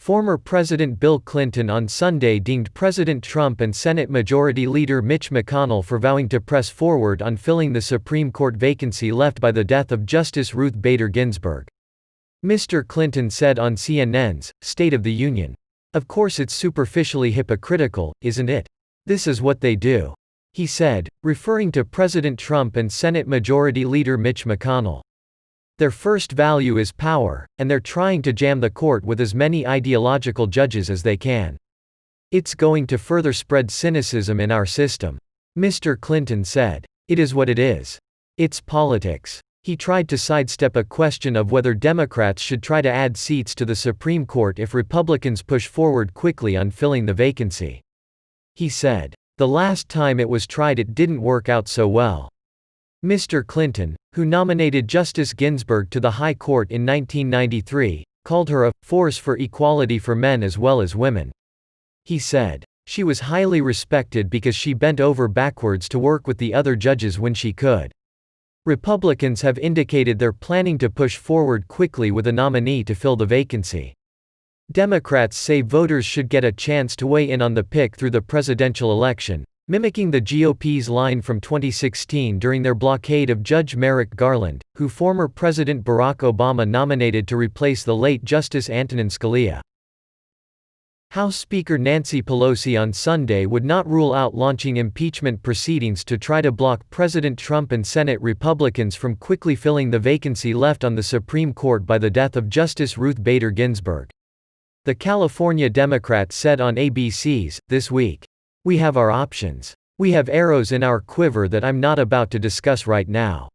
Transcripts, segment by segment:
Former President Bill Clinton on Sunday dinged President Trump and Senate Majority Leader Mitch McConnell for vowing to press forward on filling the Supreme Court vacancy left by the death of Justice Ruth Bader Ginsburg. Mr. Clinton said on CNN's State of the Union, "Of course it's superficially hypocritical, isn't it? This is what they do," he said, referring to President Trump and Senate Majority Leader Mitch McConnell. "Their first value is power, and they're trying to jam the court with as many ideological judges as they can. It's going to further spread cynicism in our system," Mr. Clinton said. "It is what it is. It's politics." He tried to sidestep a question of whether Democrats should try to add seats to the Supreme Court if Republicans push forward quickly on filling the vacancy. He said, "The last time it was tried it didn't work out so well." Mr. Clinton, who nominated Justice Ginsburg to the High Court in 1993, called her a force for equality for men as well as women. He said, "She was highly respected because she bent over backwards to work with the other judges when she could." Republicans have indicated they're planning to push forward quickly with a nominee to fill the vacancy. Democrats say voters should get a chance to weigh in on the pick through the presidential election, mimicking the GOP's line from 2016 during their blockade of Judge Merrick Garland, who former President Barack Obama nominated to replace the late Justice Antonin Scalia. House Speaker Nancy Pelosi on Sunday would not rule out launching impeachment proceedings to try to block President Trump and Senate Republicans from quickly filling the vacancy left on the Supreme Court by the death of Justice Ruth Bader Ginsburg. The California Democrat said on ABC's This Week, "We have our options. We have arrows in our quiver that I'm not about to discuss right now."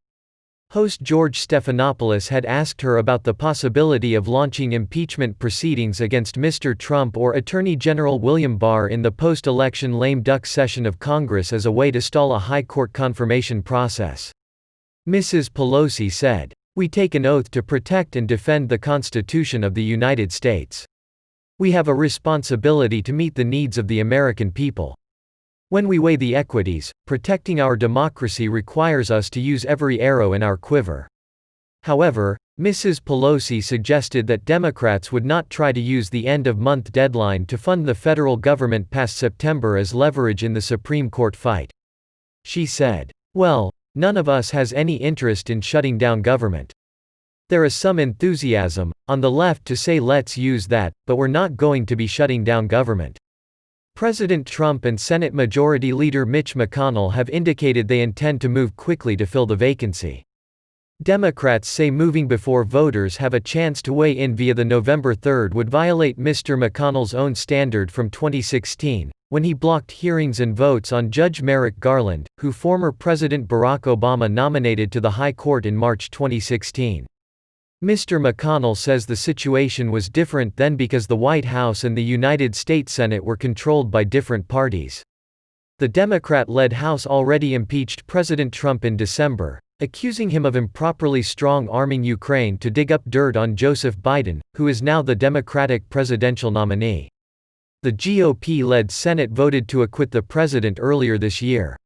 Host George Stephanopoulos had asked her about the possibility of launching impeachment proceedings against Mr. Trump or Attorney General William Barr in the post-election lame duck session of Congress as a way to stall a high court confirmation process. Mrs. Pelosi said, "We take an oath to protect and defend the Constitution of the United States. We have a responsibility to meet the needs of the American people. When we weigh the equities, protecting our democracy requires us to use every arrow in our quiver." However, Mrs. Pelosi suggested that Democrats would not try to use the end-of-month deadline to fund the federal government past September as leverage in the Supreme Court fight. She said, "Well, none of us has any interest in shutting down government. There is some enthusiasm on the left to say let's use that, but we're not going to be shutting down government." President Trump and Senate Majority Leader Mitch McConnell have indicated they intend to move quickly to fill the vacancy. Democrats say moving before voters have a chance to weigh in via the November 3rd would violate Mr. McConnell's own standard from 2016, when he blocked hearings and votes on Judge Merrick Garland, who former President Barack Obama nominated to the High Court in March 2016. Mr. McConnell says the situation was different then because the White House and the United States Senate were controlled by different parties. The Democrat-led House already impeached President Trump in December, accusing him of improperly strong-arming Ukraine to dig up dirt on Joseph Biden, who is now the Democratic presidential nominee. The GOP-led Senate voted to acquit the president earlier this year.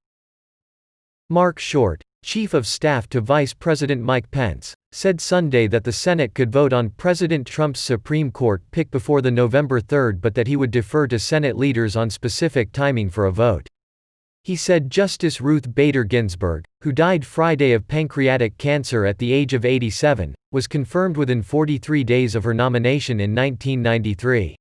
Mark Short, Chief of Staff to Vice President Mike Pence, said Sunday that the Senate could vote on President Trump's Supreme Court pick before the November 3rd but that he would defer to Senate leaders on specific timing for a vote. He said Justice Ruth Bader Ginsburg, who died Friday of pancreatic cancer at the age of 87, was confirmed within 43 days of her nomination in 1993.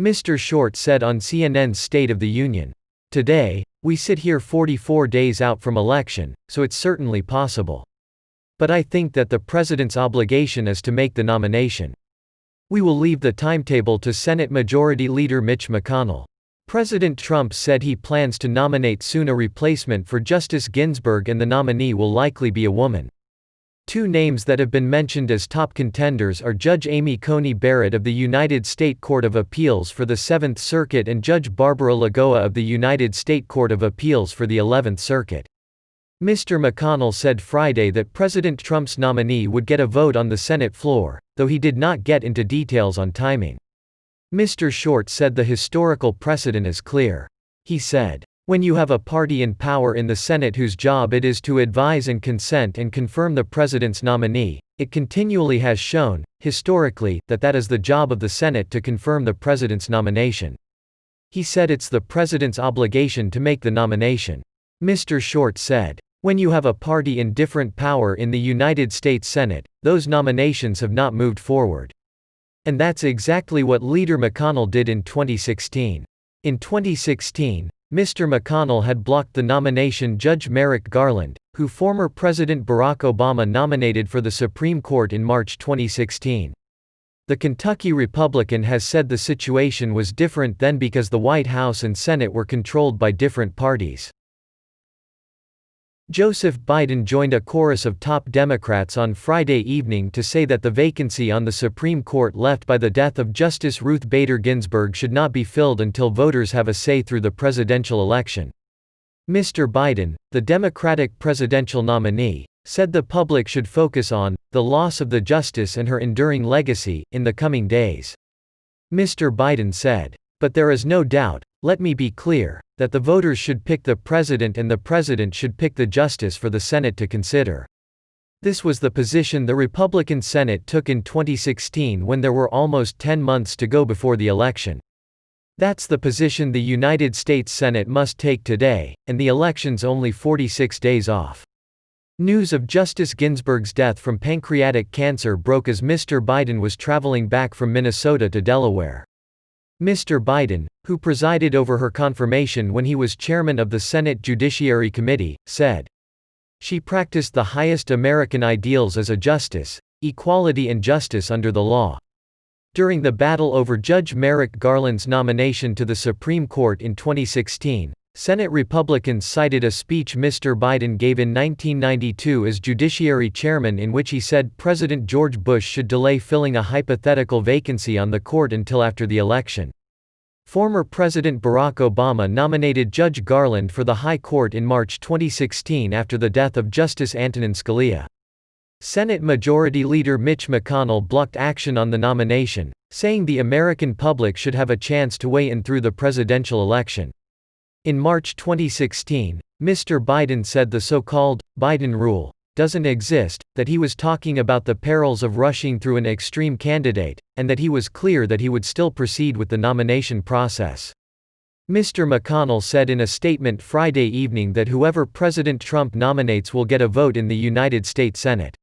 Mr. Short said on CNN's State of the Union, "Today, we sit here 44 days out from election, so it's certainly possible. But I think that the president's obligation is to make the nomination. We will leave the timetable to Senate Majority Leader Mitch McConnell." President Trump said he plans to nominate soon a replacement for Justice Ginsburg and the nominee will likely be a woman. Two names that have been mentioned as top contenders are Judge Amy Coney Barrett of the United States Court of Appeals for the 7th Circuit and Judge Barbara Lagoa of the United States Court of Appeals for the 11th Circuit. Mr. McConnell said Friday that President Trump's nominee would get a vote on the Senate floor, though he did not get into details on timing. Mr. Short said the historical precedent is clear. He said, "When you have a party in power in the Senate whose job it is to advise and consent and confirm the president's nominee, It continually has shown, historically, that is the job of the Senate to confirm the president's nomination. He said it's the president's obligation to make the nomination. Mr. Short said, "When you have a party in different power in the United States Senate, those nominations have not moved forward." And that's exactly what Leader McConnell did in 2016. In 2016, Mr. McConnell had blocked the nomination Judge Merrick Garland, who former President Barack Obama nominated for the Supreme Court in March 2016. The Kentucky Republican has said the situation was different then because the White House and Senate were controlled by different parties. Joseph Biden joined a chorus of top Democrats on Friday evening to say that the vacancy on the Supreme Court left by the death of Justice Ruth Bader Ginsburg should not be filled until voters have a say through the presidential election. Mr. Biden, the Democratic presidential nominee, said the public should focus on the loss of the justice and her enduring legacy in the coming days. Mr. Biden said, "But there is no doubt, let me be clear, that the voters should pick the president and the president should pick the justice for the Senate to consider." This was the position the Republican Senate took in 2016 when there were almost 10 months to go before the election. That's the position the United States Senate must take today, and the election's only 46 days off. News of Justice Ginsburg's death from pancreatic cancer broke as Mr. Biden was traveling back from Minnesota to Delaware. Mr. Biden, who presided over her confirmation when he was chairman of the Senate Judiciary Committee, said, "She practiced the highest American ideals as a justice, equality and justice under the law." During the battle over Judge Merrick Garland's nomination to the Supreme Court in 2016, Senate Republicans cited a speech Mr. Biden gave in 1992 as Judiciary Chairman in which he said President George Bush should delay filling a hypothetical vacancy on the court until after the election. Former President Barack Obama nominated Judge Garland for the High Court in March 2016 after the death of Justice Antonin Scalia. Senate Majority Leader Mitch McConnell blocked action on the nomination, saying the American public should have a chance to weigh in through the presidential election. In March 2016, Mr. Biden said the so-called Biden rule doesn't exist, that he was talking about the perils of rushing through an extreme candidate, and that he was clear that he would still proceed with the nomination process. Mr. McConnell said in a statement Friday evening that whoever President Trump nominates will get a vote in the United States Senate.